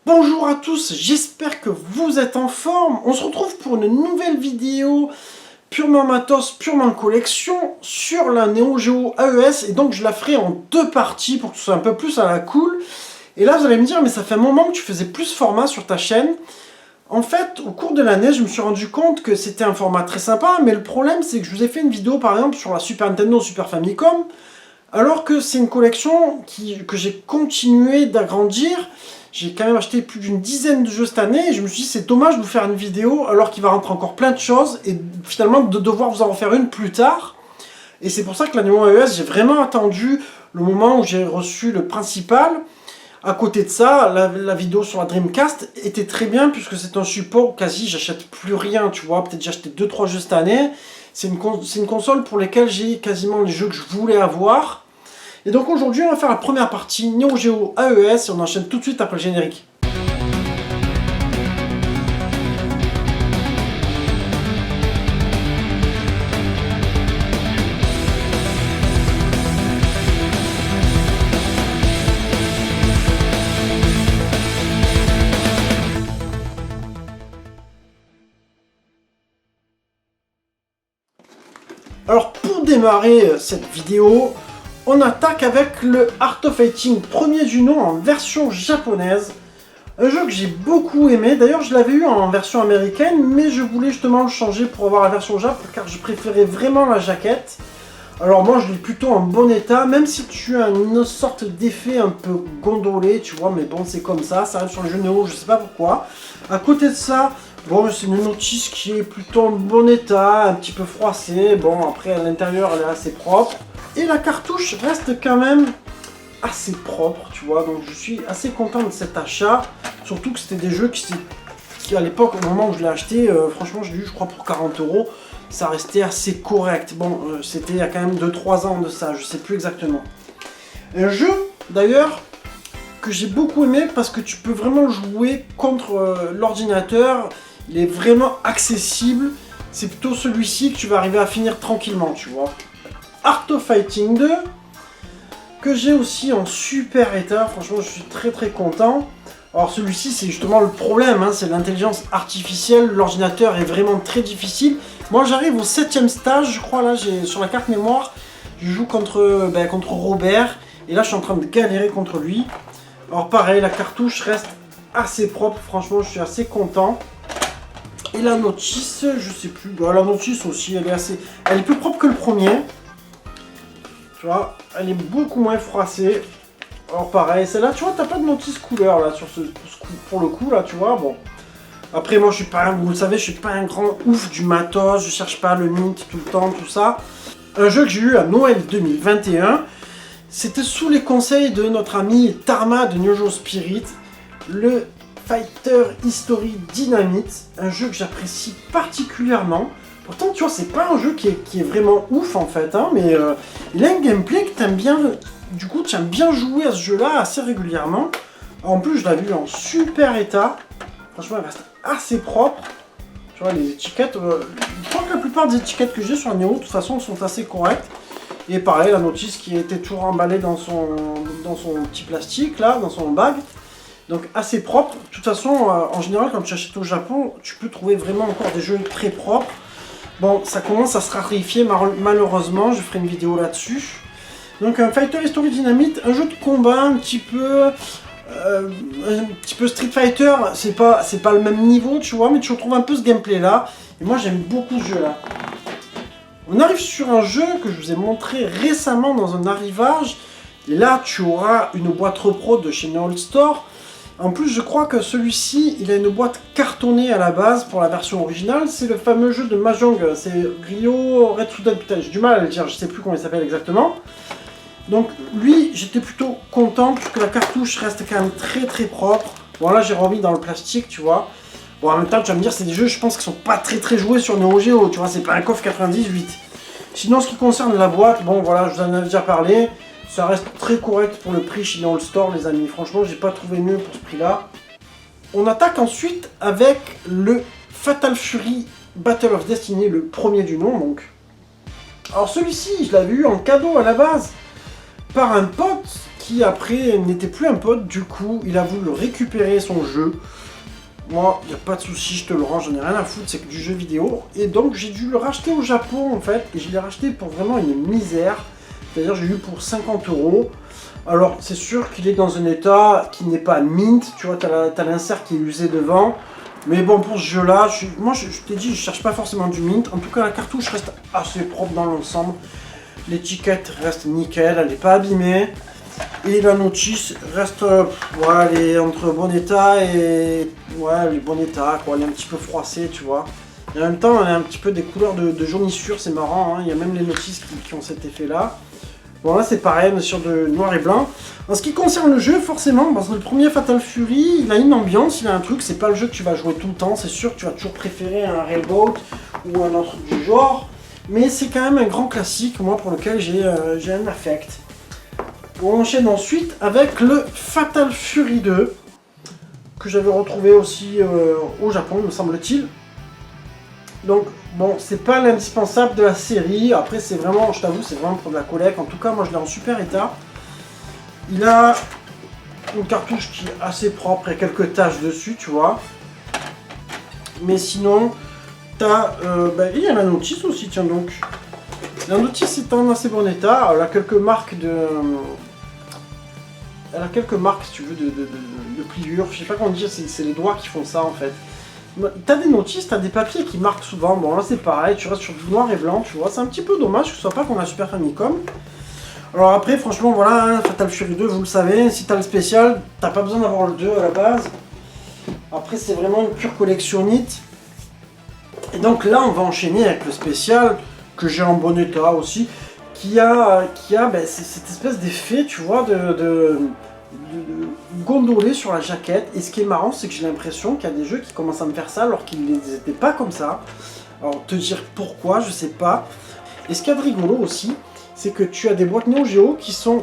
Bonjour à tous, j'espère que vous êtes en forme. On se retrouve pour une nouvelle vidéo purement matos, purement collection sur la Neo Geo AES. Et donc je la ferai en deux parties pour que ce soit un peu plus à la cool. Et là vous allez me dire, mais ça fait un moment que tu faisais plus format sur ta chaîne. En fait, au cours de l'année, je me suis rendu compte que c'était un format très sympa. Mais le problème, c'est que je vous ai fait une vidéo par exemple sur la Super Nintendo, Super Famicom. Alors que c'est une collection que j'ai continué d'agrandir. J'ai quand même acheté plus d'une dizaine de jeux cette année et je me suis dit c'est dommage de vous faire une vidéo alors qu'il va rentrer encore plein de choses et finalement de devoir vous en refaire une plus tard. Et c'est pour ça que la Neo AES, j'ai vraiment attendu le moment où j'ai reçu le principal. À côté de ça, la vidéo sur la Dreamcast était très bien puisque c'est un support quasi, j'achète plus rien, tu vois. Peut-être j'ai acheté 2-3 jeux cette année. C'est une console pour laquelle j'ai quasiment les jeux que je voulais avoir. Et donc aujourd'hui, on va faire la première partie Neo Geo AES et on enchaîne tout de suite après le générique. Alors pour démarrer cette vidéo, on attaque avec le Art of Fighting premier du nom en version japonaise. Un jeu que j'ai beaucoup aimé, d'ailleurs je l'avais eu en version américaine, mais je voulais justement le changer pour avoir la version Jap, car je préférais vraiment la jaquette. Alors moi je l'ai plutôt en bon état, même si tu as une sorte d'effet un peu gondolé, tu vois, mais bon c'est comme ça arrive sur le jeu Neo, je sais pas pourquoi. À côté de ça, bon c'est une notice qui est plutôt en bon état, un petit peu froissée, bon après à l'intérieur elle est assez propre. Et la cartouche reste quand même assez propre, tu vois, donc je suis assez content de cet achat. Surtout que c'était des jeux qui à l'époque, au moment où je l'ai acheté, franchement je l'ai eu je crois pour 40 €. Ça restait assez correct. Bon, c'était il y a quand même 2-3 ans de ça, je sais plus exactement. Un jeu, d'ailleurs, que j'ai beaucoup aimé parce que tu peux vraiment jouer contre l'ordinateur. Il est vraiment accessible. C'est plutôt celui-ci que tu vas arriver à finir tranquillement, tu vois. Art of Fighting 2, que j'ai aussi en super état. Franchement, je suis très très content. Alors celui-ci, c'est justement le problème, hein, c'est l'intelligence artificielle. L'ordinateur est vraiment très difficile. Moi, j'arrive au 7ème stage, je crois, là, sur la carte mémoire. Je joue contre Robert. Et là, je suis en train de galérer contre lui. Alors pareil, la cartouche reste assez propre. Franchement, je suis assez content. Et la notice, je sais plus. Bah, la notice aussi, elle est plus propre que le premier. Tu vois, elle est beaucoup moins froissée. Alors pareil, celle-là, tu vois, t'as pas de notice couleur là pour le coup là, tu vois. Bon, après moi, je suis pas, vous le savez, je suis pas un grand ouf du matos. Je cherche pas le mint tout le temps, tout ça. Un jeu que j'ai eu à Noël 2021, c'était sous les conseils de notre ami Tarma de Neo Geo Spirit, le Fighter History Dynamite, un jeu que j'apprécie particulièrement. Pourtant, tu vois, c'est pas un jeu qui est vraiment ouf en fait, hein, mais il a un gameplay que t'aimes bien. Du coup, tu aimes bien jouer à ce jeu-là assez régulièrement. En plus, je l'ai vu en super état. Franchement, il reste assez propre. Tu vois, les étiquettes, je crois que la plupart des étiquettes que j'ai sur la Neo, de toute façon, sont assez correctes. Et pareil, la notice qui était toujours emballée dans son petit plastique, là, dans son bag. Donc assez propre. De toute façon, en général, quand tu achètes au Japon, tu peux trouver vraiment encore des jeux très propres. Bon, ça commence à se raréfier malheureusement, je ferai une vidéo là-dessus. Donc un Fighter History Dynamite, un jeu de combat un petit peu Street Fighter, c'est pas le même niveau, tu vois, mais tu retrouves un peu ce gameplay là. Et moi j'aime beaucoup ce jeu là. On arrive sur un jeu que je vous ai montré récemment dans un arrivage. Et là tu auras une boîte repro de chez Neo Store. En plus, je crois que celui-ci, il a une boîte cartonnée à la base pour la version originale. C'est le fameux jeu de Mahjong, c'est Ryo Retsuden, putain, j'ai du mal à le dire, je sais plus comment il s'appelle exactement. Donc lui, j'étais plutôt content puisque la cartouche reste quand même très très propre. Bon là, j'ai remis dans le plastique, tu vois. Bon, en même temps, tu vas me dire, c'est des jeux, je pense, qui sont pas très très joués sur Neo Geo, tu vois, c'est pas un KOF 98. Sinon, ce qui concerne la boîte, bon voilà, je vous en ai déjà parlé. Ça reste très correct pour le prix chez Neo Store, les amis. Franchement, j'ai pas trouvé mieux pour ce prix-là. On attaque ensuite avec le Fatal Fury Battle of Destiny, le premier du nom, donc. Alors celui-ci, je l'avais eu en cadeau à la base par un pote qui après n'était plus un pote, du coup il a voulu récupérer son jeu. Moi, il n'y a pas de souci, je te le rends, j'en ai rien à foutre, c'est que du jeu vidéo. Et donc j'ai dû le racheter au Japon en fait, et je l'ai racheté pour vraiment une misère. C'est-à-dire j'ai eu pour 50 euros. Alors c'est sûr qu'il est dans un état qui n'est pas mint, tu vois, t'as l'insert qui est usé devant. Mais bon, pour ce jeu-là, moi je t'ai dit, je cherche pas forcément du mint. En tout cas, la cartouche reste assez propre dans l'ensemble. L'étiquette reste nickel, elle n'est pas abîmée. Et la notice reste, ouais, elle est entre bon état et... Ouais, elle est bon état, quoi. Elle est un petit peu froissée, tu vois. Et en même temps, elle a un petit peu des couleurs de jaunissure, c'est marrant, hein. Il y a même les notices qui ont cet effet-là. Bon, là, c'est pareil, on est sur de noir et blanc. En ce qui concerne le jeu, forcément, parce que le premier Fatal Fury, il a une ambiance, il a un truc, c'est pas le jeu que tu vas jouer tout le temps, c'est sûr que tu vas toujours préférer un Railboat ou un autre du genre. Mais c'est quand même un grand classique, moi, pour lequel j'ai un affect. On enchaîne ensuite avec le Fatal Fury 2, que j'avais retrouvé aussi au Japon, me semble-t-il. Donc, bon, c'est pas l'indispensable de la série. Après, c'est vraiment, je t'avoue, c'est vraiment pour de la collecte. En tout cas, moi, je l'ai en super état. Il a une cartouche qui est assez propre et quelques taches dessus, tu vois. Mais sinon, t'as... il y a la notice aussi, tiens donc. La notice est en assez bon état. Elle a quelques marques de... Elle a quelques marques, si tu veux, de pliure. Je sais pas comment dire, c'est les doigts qui font ça, en fait. T'as des notices, t'as des papiers qui marquent souvent. Bon, là, c'est pareil, tu restes sur du noir et blanc, tu vois. C'est un petit peu dommage que ce soit pas qu'on a Super Famicom. Alors après, franchement, voilà, hein, Fatal Fury 2, vous le savez, si t'as le spécial, t'as pas besoin d'avoir le 2 à la base. Après, c'est vraiment une pure collectionnite. Et donc là, on va enchaîner avec le spécial, que j'ai en bon état aussi, qui a cette espèce d'effet, tu vois, de gondoler sur la jaquette. Et ce qui est marrant, c'est que j'ai l'impression qu'il y a des jeux qui commencent à me faire ça, alors qu'ils n'étaient pas comme ça. Alors, te dire pourquoi, je sais pas. Et ce qu'il y a de rigolo aussi, c'est que tu as des boîtes Neo Geo qui sont...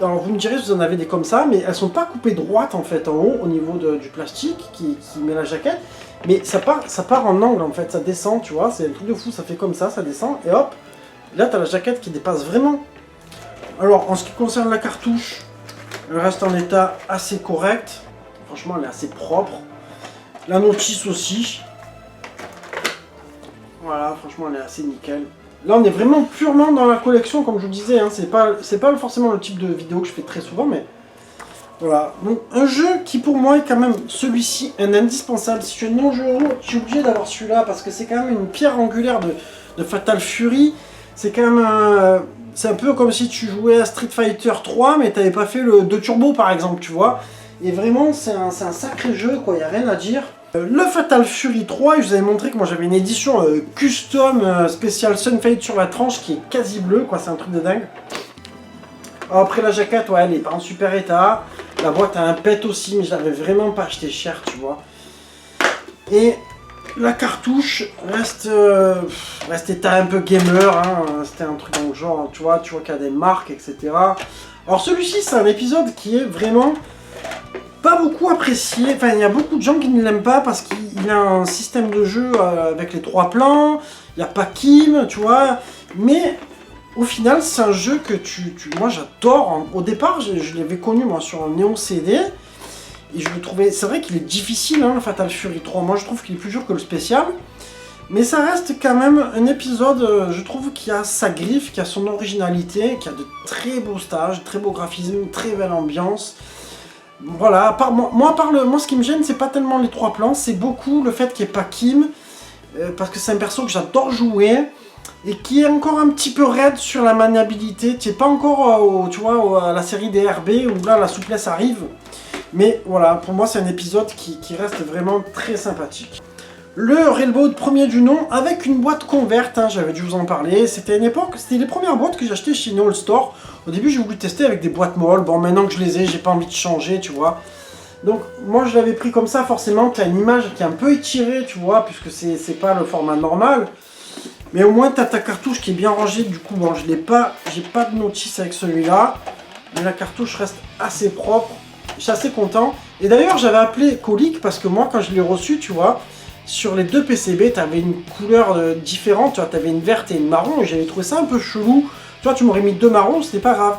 Alors vous me direz si vous en avez des comme ça, mais elles sont pas coupées droites en fait en haut au niveau du plastique qui met la jaquette, mais ça part en angle en fait, ça descend, tu vois, c'est un truc de fou, ça fait comme ça descend, et hop, là tu as la jaquette qui dépasse vraiment. Alors en ce qui concerne la cartouche, elle reste en état assez correct, franchement elle est assez propre. La notice aussi, voilà, franchement elle est assez nickel. Là, on est vraiment purement dans la collection, comme je vous disais, hein. C'est pas forcément le type de vidéo que je fais très souvent, mais voilà. Donc, un jeu qui, pour moi, est quand même celui-ci, un indispensable. Si tu es non jeu, tu es obligé d'avoir celui-là, parce que c'est quand même une pierre angulaire de Fatal Fury. C'est quand même c'est un peu comme si tu jouais à Street Fighter 3, mais tu n'avais pas fait le 2 Turbo, par exemple, tu vois. Et vraiment, c'est un sacré jeu, quoi, il n'y a rien à dire. Le Fatal Fury 3, je vous avais montré que moi j'avais une édition custom spéciale Sunfade sur la tranche qui est quasi bleue, quoi, c'est un truc de dingue. Alors, après la jaquette, ouais, elle est pas en super état. La boîte a un pet aussi, mais je l'avais vraiment pas acheté cher, tu vois. Et la cartouche reste état un peu gamer, hein. C'était un truc dans le genre, tu vois qu'il y a des marques, etc. Alors celui-ci, c'est un épisode qui est vraiment... pas beaucoup apprécié, enfin il y a beaucoup de gens qui ne l'aiment pas parce qu'il a un système de jeu avec les 3 plans, il n'y a pas Kim, tu vois, mais au final c'est un jeu que moi j'adore. Hein. Au départ je l'avais connu moi sur un Néon CD, et je le trouvais, c'est vrai qu'il est difficile hein, le Fatal Fury 3, moi je trouve qu'il est plus dur que le spécial, mais ça reste quand même un épisode, je trouve qui a sa griffe, qui a son originalité, qui a de très beaux stages, très beaux graphismes, très belle ambiance. Voilà, moi ce qui me gêne, c'est pas tellement les 3 plans, c'est beaucoup le fait qu'il n'y ait pas Kim, parce que c'est un perso que j'adore jouer, et qui est encore un petit peu raide sur la maniabilité. Tu n'es pas encore tu vois, à la série des RB, où là la souplesse arrive, mais voilà, pour moi c'est un épisode qui reste vraiment très sympathique. Le Railboat premier du nom, avec une boîte converte, hein, j'avais dû vous en parler, c'était une époque, c'était les premières boîtes que j'ai achetées chez Neo Store. Au début j'ai voulu tester avec des boîtes molles, bon maintenant que je les ai, j'ai pas envie de changer, tu vois. Donc moi je l'avais pris comme ça, forcément, tu as une image qui est un peu étirée, tu vois, puisque c'est pas le format normal. Mais au moins tu as ta cartouche qui est bien rangée, du coup bon, j'ai pas de notice avec celui-là. Mais la cartouche reste assez propre, je suis assez content. Et d'ailleurs j'avais appelé Colic parce que moi quand je l'ai reçu, tu vois, sur les 2 PCB, tu avais une couleur différente, tu avais une verte et une marron, et j'avais trouvé ça un peu chelou. Tu vois, tu m'aurais mis 2 marrons, c'était pas grave.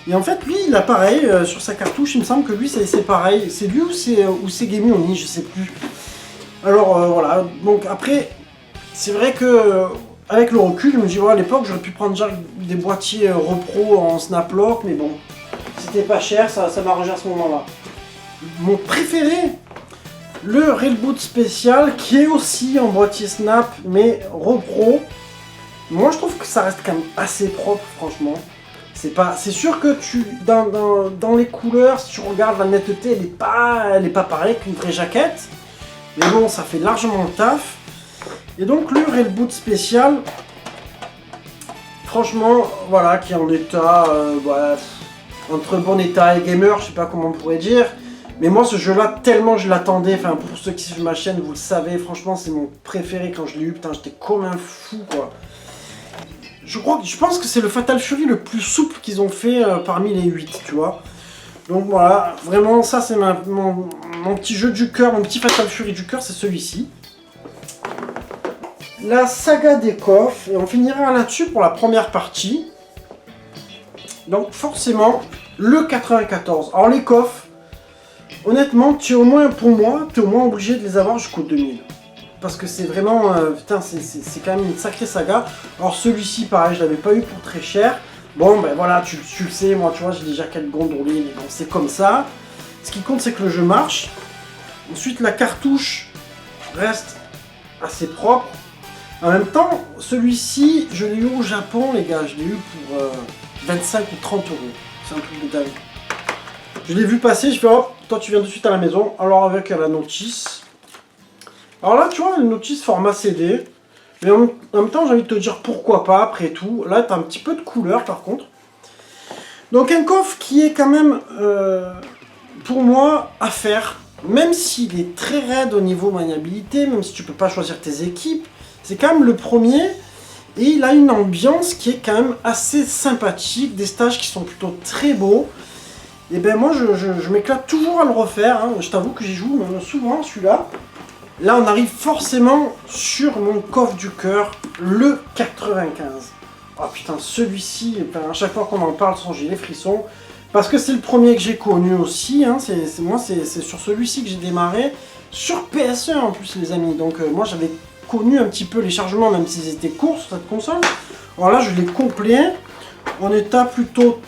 Et en fait, lui, il a pareil, sur sa cartouche, il me semble que lui, c'est pareil. C'est lui ou c'est Game Oni, je sais plus. Alors, voilà. Donc, après, c'est vrai que, avec le recul, je me dis, à l'époque, j'aurais pu prendre déjà des boîtiers repro en Snap-Lock, mais bon, c'était pas cher, ça m'arrangeait à ce moment-là. Mon préféré, le Railboot spécial, qui est aussi en boîtier Snap, mais repro. Moi, je trouve que ça reste quand même assez propre, franchement. C'est sûr que dans les couleurs, si tu regardes la netteté, elle est pas pareille qu'une vraie jaquette. Mais bon, ça fait largement le taf. Et donc le Railboot spécial, franchement, voilà, qui est en état, voilà, entre bon état et gamer, je sais pas comment on pourrait dire. Mais moi, ce jeu-là, tellement je l'attendais, enfin pour ceux qui suivent ma chaîne, vous le savez, franchement, c'est mon préféré quand je l'ai eu, putain, j'étais comme un fou, quoi. Je pense que c'est le Fatal Fury le plus souple qu'ils ont fait parmi les 8, tu vois. Donc voilà, vraiment, ça c'est mon petit jeu du cœur, mon petit Fatal Fury du cœur, c'est celui-ci. La saga des coffres, et on finira là-dessus pour la première partie. Donc forcément, le 94. Alors les coffres, honnêtement, pour moi, tu es au moins obligé de les avoir jusqu'au 2000. Parce que c'est vraiment, putain, c'est quand même une sacrée saga. Alors celui-ci, pareil, je l'avais pas eu pour très cher. Bon, ben voilà, tu le sais, moi, tu vois, j'ai déjà 4 gondolés, mais bon, c'est comme ça. Ce qui compte, c'est que le jeu marche. Ensuite, la cartouche reste assez propre. En même temps, celui-ci, je l'ai eu au Japon, les gars. Je l'ai eu pour 25 ou 30 euros. C'est un truc de dingue. Je l'ai vu passer, je fais, hop, toi, tu viens de suite à la maison. Alors, avec la notice. Alors là, tu vois, une notice format CD. Mais en même temps, j'ai envie de te dire pourquoi pas, après tout. Là, tu as un petit peu de couleur, par contre. Donc, un coffre qui est quand même, pour moi, à faire. Même s'il est très raide au niveau maniabilité, même si tu peux pas choisir tes équipes, c'est quand même le premier. Et il a une ambiance qui est quand même assez sympathique. Des stages qui sont plutôt très beaux. Et ben moi, je m'éclate toujours à le refaire. Hein. Je t'avoue que j'y joue souvent, celui-là. Là, on arrive forcément sur mon coffre du cœur, le 95. Oh putain, celui-ci, enfin, à chaque fois qu'on en parle, j'ai les frissons. Parce que c'est le premier que j'ai connu aussi. Hein. Moi, c'est sur celui-ci que j'ai démarré. Sur PS1 en plus, les amis. Donc, moi, j'avais connu un petit peu les chargements, même s'ils étaient courts sur cette console. Alors là, je l'ai complet. En état plutôt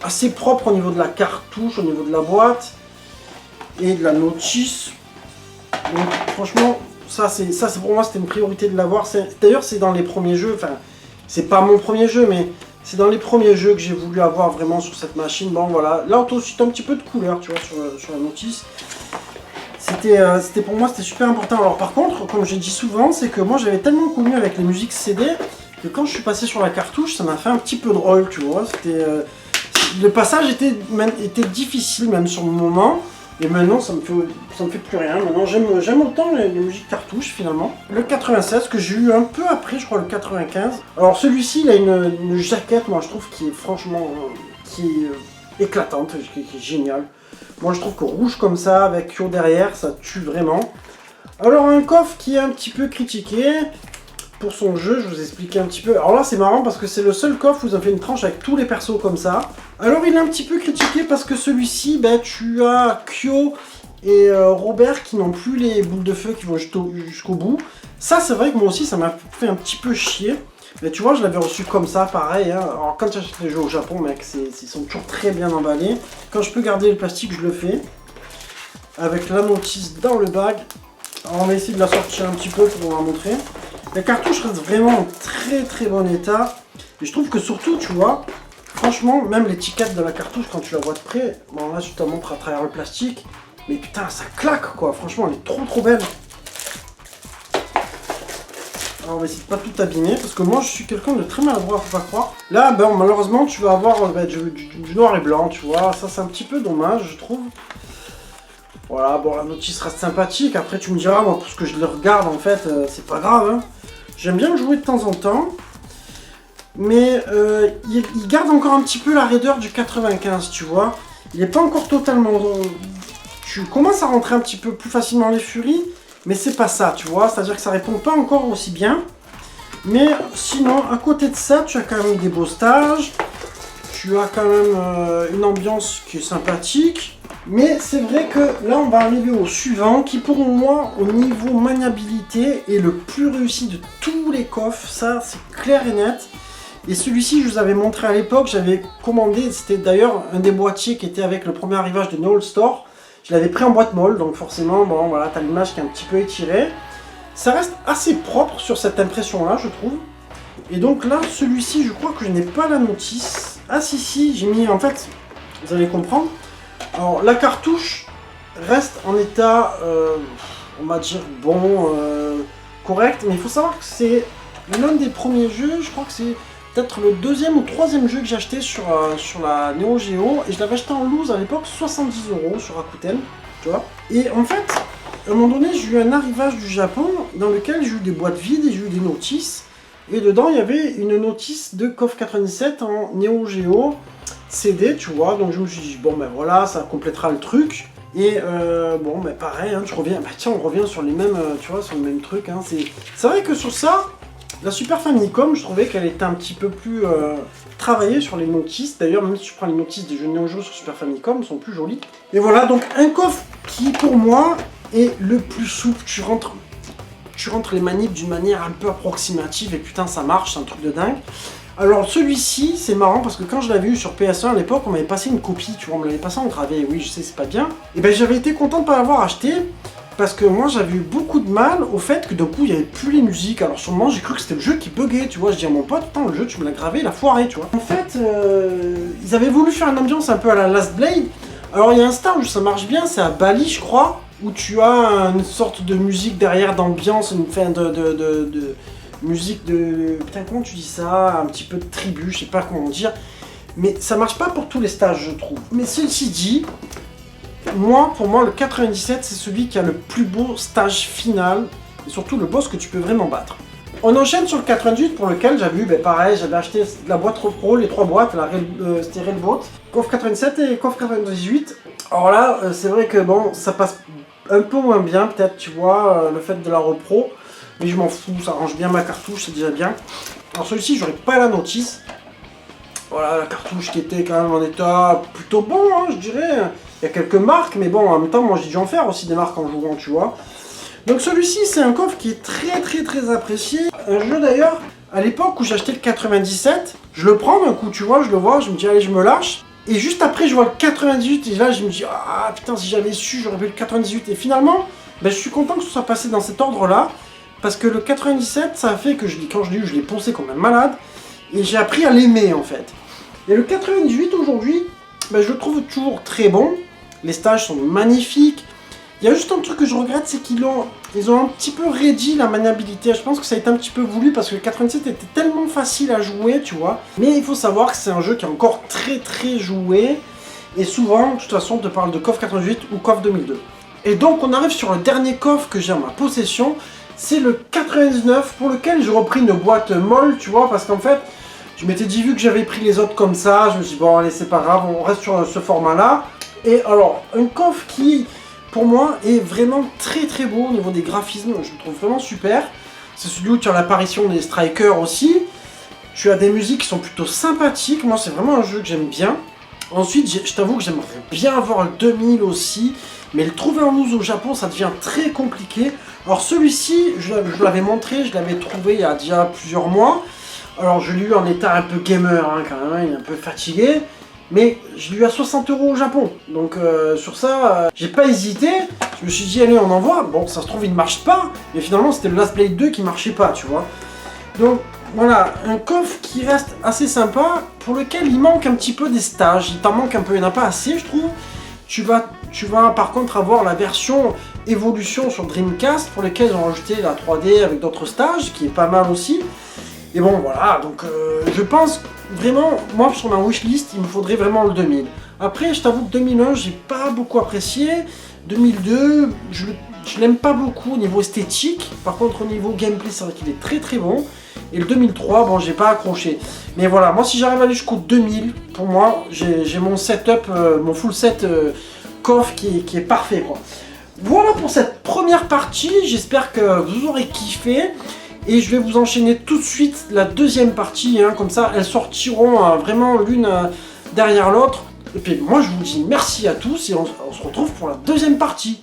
assez propre au niveau de la cartouche, au niveau de la boîte. Et de la notice. Donc franchement, ça c'est pour moi c'était une priorité de l'avoir. D'ailleurs c'est dans les premiers jeux, enfin c'est pas mon premier jeu mais c'est dans les premiers jeux que j'ai voulu avoir vraiment sur cette machine. Bon voilà, là on aussi un petit peu de couleur tu vois sur la notice. C'était pour moi c'était super important. Alors par contre, comme j'ai dit souvent, c'est que moi j'avais tellement connu avec les musiques CD que quand je suis passé sur la cartouche, ça m'a fait un petit peu drôle, tu vois. Le passage était difficile même sur le moment. Et maintenant, ça me fait plus rien. Maintenant, j'aime autant les musiques cartouches, finalement. Le 96, que j'ai eu un peu après, je crois, le 95. Alors, celui-ci, il a une jaquette, moi, je trouve, qui est franchement... qui est éclatante, qui est géniale. Moi, je trouve que rouge comme ça, avec Kyo derrière, ça tue vraiment. Alors, un coffre qui est un petit peu critiqué pour son jeu, je vous explique un petit peu. Alors là, c'est marrant parce que c'est le seul coffre où ils ont fait une tranche avec tous les persos comme ça. Alors, il est un petit peu critiqué parce que celui-ci, ben, tu as Kyo et Robert qui n'ont plus les boules de feu qui vont jusqu'au bout. Ça, c'est vrai que moi aussi, ça m'a fait un petit peu chier. Mais tu vois, je l'avais reçu comme ça, pareil. Hein. Alors, quand j'achète les jeux au Japon, mec, ils sont toujours très bien emballés. Quand je peux garder le plastique, je le fais. Avec la notice dans le bag. Alors, on va essayer de la sortir un petit peu pour vous la montrer. La cartouche reste vraiment en très très bon état. Et je trouve que surtout, tu vois, franchement, même l'étiquette de la cartouche, quand tu la vois de près, bon là je te montre à travers le plastique, mais putain, ça claque quoi, franchement, elle est trop trop belle. Alors on va essayer de pas tout abîmer, parce que moi je suis quelqu'un de très maladroit, faut pas croire. Là, ben, malheureusement, tu vas avoir du noir et blanc, tu vois, ça c'est un petit peu dommage, je trouve. Voilà, bon, la notice reste sympathique, après tu me diras, moi, pour ce que je le regarde, en fait, c'est pas grave, hein. J'aime bien le jouer de temps en temps, mais il garde encore un petit peu la raideur du 95, tu vois. Il n'est pas encore totalement... Tu commences à rentrer un petit peu plus facilement les furies, mais c'est pas ça, tu vois. C'est-à-dire que ça répond pas encore aussi bien. Mais sinon, à côté de ça, tu as quand même des beaux stages. tu as quand même une ambiance qui est sympathique. Mais c'est vrai que là, on va arriver au suivant, qui pour moi, au niveau maniabilité, est le plus réussi de tous les coffres. Ça, c'est clair et net. Et celui-ci, je vous avais montré à l'époque, j'avais commandé, c'était d'ailleurs un des boîtiers qui était avec le premier arrivage de No All Store. Je l'avais pris en boîte molle, donc forcément, bon, voilà, t'as l'image qui est un petit peu étirée. Ça reste assez propre sur cette impression-là, je trouve. Et donc là, celui-ci, je crois que je n'ai pas la notice. Ah si, j'ai mis, en fait, vous allez comprendre. Alors, la cartouche reste en état, on va dire, bon, correct. Mais il faut savoir que c'est l'un des premiers jeux, je crois que c'est peut-être le deuxième ou troisième jeu que j'ai acheté sur la Neo Geo. Et je l'avais acheté en loose à l'époque, 70 € sur Rakuten, tu vois. Et en fait, à un moment donné, j'ai eu un arrivage du Japon dans lequel j'ai eu des boîtes vides et j'ai eu des notices. Et dedans, il y avait une notice de KOF 97 en Neo Geo CD, tu vois. Donc je me suis dit, bon ben voilà, ça complétera le truc. Et bon, ben pareil, hein, tu reviens, ben tiens, on revient sur les mêmes, tu vois, sur le même truc. Hein. C'est vrai que sur ça, la Super Famicom, je trouvais qu'elle était un petit peu plus travaillée sur les notices. D'ailleurs, même si tu prends les notices des jeux Neo Geo sur Super Famicom, elles sont plus jolies. Et voilà, donc un coffre qui, pour moi, est le plus souple. Tu rentres les manips d'une manière un peu approximative et putain, ça marche, c'est un truc de dingue. Alors celui-ci, c'est marrant parce que quand je l'avais eu sur PS1 à l'époque, on m'avait passé une copie, tu vois, on me l'avait passé en gravé. Oui, je sais, c'est pas bien. Et ben j'avais été content de pas l'avoir acheté. Parce que moi j'avais eu beaucoup de mal au fait que d'un coup il n'y avait plus les musiques. Alors sur le moment j'ai cru que c'était le jeu qui buguait, tu vois. Je dis à mon pote, putain le jeu tu me l'as gravé, il a foiré, tu vois. En fait, ils avaient voulu faire une ambiance un peu à la Last Blade. Alors il y a un star où ça marche bien, c'est à Bali je crois, où tu as une sorte de musique derrière d'ambiance, une fin de musique de... Putain comment tu dis ça, un petit peu de tribu, je sais pas comment dire. Mais ça marche pas pour tous les stages je trouve. Mais ceci dit... pour moi, le 97, c'est celui qui a le plus beau stage final, et surtout le boss que tu peux vraiment battre. On enchaîne sur le 98, pour lequel j'avais eu, pareil, j'avais acheté la boîte Repro, les trois boîtes, c'était Railboat, KOF 97 et KOF 98. Alors là, c'est vrai que bon, ça passe un peu moins bien, peut-être, tu vois, le fait de la Repro, mais je m'en fous, ça range bien ma cartouche, c'est déjà bien. Alors celui-ci, j'aurais pas la notice. Voilà, la cartouche qui était quand même en état plutôt bon, hein, je dirais. Il y a quelques marques, mais bon, en même temps, moi j'ai dû en faire aussi des marques en jouant, tu vois. Donc celui-ci, c'est un coffre qui est très apprécié. Un jeu d'ailleurs, à l'époque où j'ai acheté le 97, je le prends d'un coup, tu vois, je le vois, je me dis, allez, je me lâche. Et juste après, je vois le 98, et là, je me dis, ah putain, si j'avais su, j'aurais pu le 98. Et finalement, je suis content que ce soit passé dans cet ordre-là, parce que le 97, ça a fait que quand je l'ai eu, je l'ai poncé comme un malade, et j'ai appris à l'aimer, en fait. Et le 98, aujourd'hui, je le trouve toujours très bon. Les stages sont magnifiques. Il y a juste un truc que je regrette, c'est qu'ils ont un petit peu réduit la maniabilité. Je pense que ça a été un petit peu voulu parce que le 97 était tellement facile à jouer, tu vois. Mais il faut savoir que c'est un jeu qui est encore très joué. Et souvent, de toute façon, on te parle de KOF 98 ou KOF 2002. Et donc, on arrive sur le dernier KOF que j'ai en ma possession. C'est le 99 pour lequel j'ai repris une boîte molle, tu vois, parce qu'en fait, je m'étais dit, vu que j'avais pris les autres comme ça, je me suis dit, bon, allez, c'est pas grave, on reste sur ce format-là. Et alors, un coffre qui, pour moi, est vraiment très beau au niveau des graphismes, je le trouve vraiment super. C'est celui où tu as l'apparition des strikers aussi. Tu as des musiques qui sont plutôt sympathiques, moi c'est vraiment un jeu que j'aime bien. Ensuite, je t'avoue que j'aimerais bien avoir le 2000 aussi, mais le trouver en loose au Japon, ça devient très compliqué. Alors celui-ci, je l'avais montré, je l'avais trouvé il y a déjà plusieurs mois. Alors je l'ai eu en état un peu gamer hein, quand même, il est un peu fatigué. Mais je l'ai eu à 60 € au Japon. Donc sur ça, j'ai pas hésité. Je me suis dit allez on envoie. Bon ça se trouve il ne marche pas. Mais finalement c'était le Last Blade 2 qui marchait pas tu vois. Donc voilà, un coffre qui reste assez sympa. Pour lequel il manque un petit peu des stages. Il t'en manque un peu, il n'y en a pas assez je trouve. Tu vas par contre avoir la version évolution sur Dreamcast. Pour lesquels ils ont rajouté la 3D avec d'autres stages. Qui est pas mal aussi. Et bon voilà, donc je pense vraiment, moi sur ma wishlist, il me faudrait vraiment le 2000. Après, je t'avoue que 2001, j'ai pas beaucoup apprécié. 2002, je l'aime pas beaucoup au niveau esthétique. Par contre, au niveau gameplay, c'est vrai qu'il est très bon. Et le 2003, bon, j'ai pas accroché. Mais voilà, moi si j'arrive à aller jusqu'au 2000, pour moi, j'ai mon setup, mon full set KOF qui est parfait quoi. Voilà pour cette première partie, j'espère que vous aurez kiffé. Et je vais vous enchaîner tout de suite la deuxième partie, hein, comme ça elles sortiront vraiment l'une derrière l'autre. Et puis moi je vous dis merci à tous et on se retrouve pour la deuxième partie.